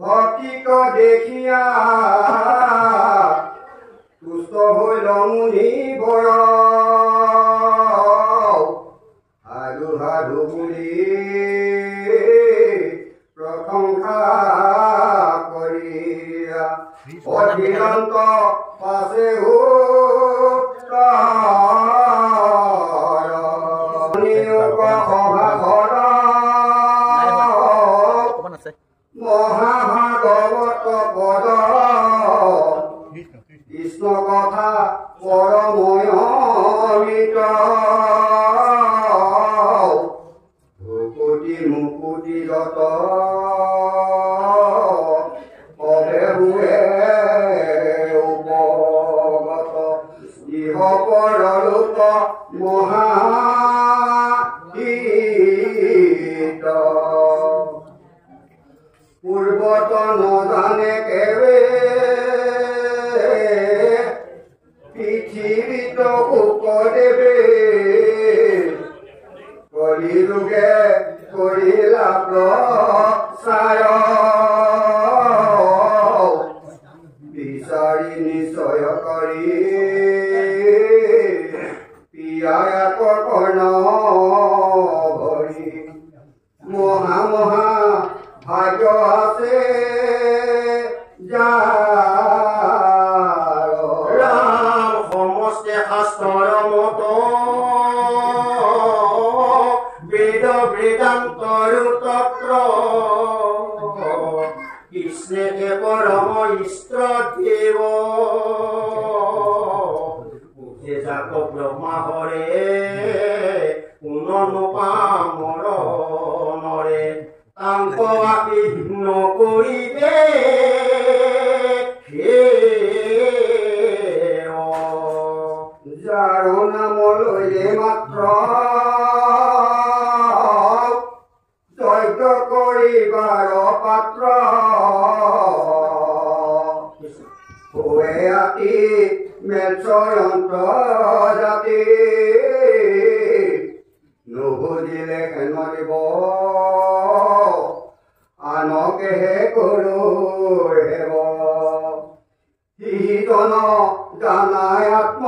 ভক্তিক দেখিয়া তুষ্ট হইল মুনি বয় সাধু সাধু বুলি প্ৰশংসা কৰিয়া অধিৰন্ত পাছে মহাভাগৱত পদ কৃষ্ণ কথা পৰময় অমৃত ভূপতি মুকুতি ৰত অভেহুৱে উপগত ইহ পৰলোক মহাহিত পূৰ্বত নজানে কেৱে পৃথিৱীত উপদেৱে কলিযুগে কৰিলা প্ৰচাৰ বিচাৰি নিশ্চয় কৰি পিয়াক কৰ্ণ ভৰি মহা মহা ভাগ্য আছে যাৰ ৰাম সমস্তে শাস্ত্ৰৰ মত বেদ বেদান্তৰ তত্ৰ কৃষ্ণে পৰম ইষ্ট দেৱ যাক ব্ৰহ্মা হৰে পুনঃ নৰে তাংক আপি নকৰিবে যাৰ নাম লৈলে মাত্ৰ যজ্ঞ কৰিবাৰ পাত্ৰ হৈ আতি মেলচয়ন্ত জাতি নুবুজিলে হেন দিব আনকেহে কৰো হেব হিতন জানাই আত্ম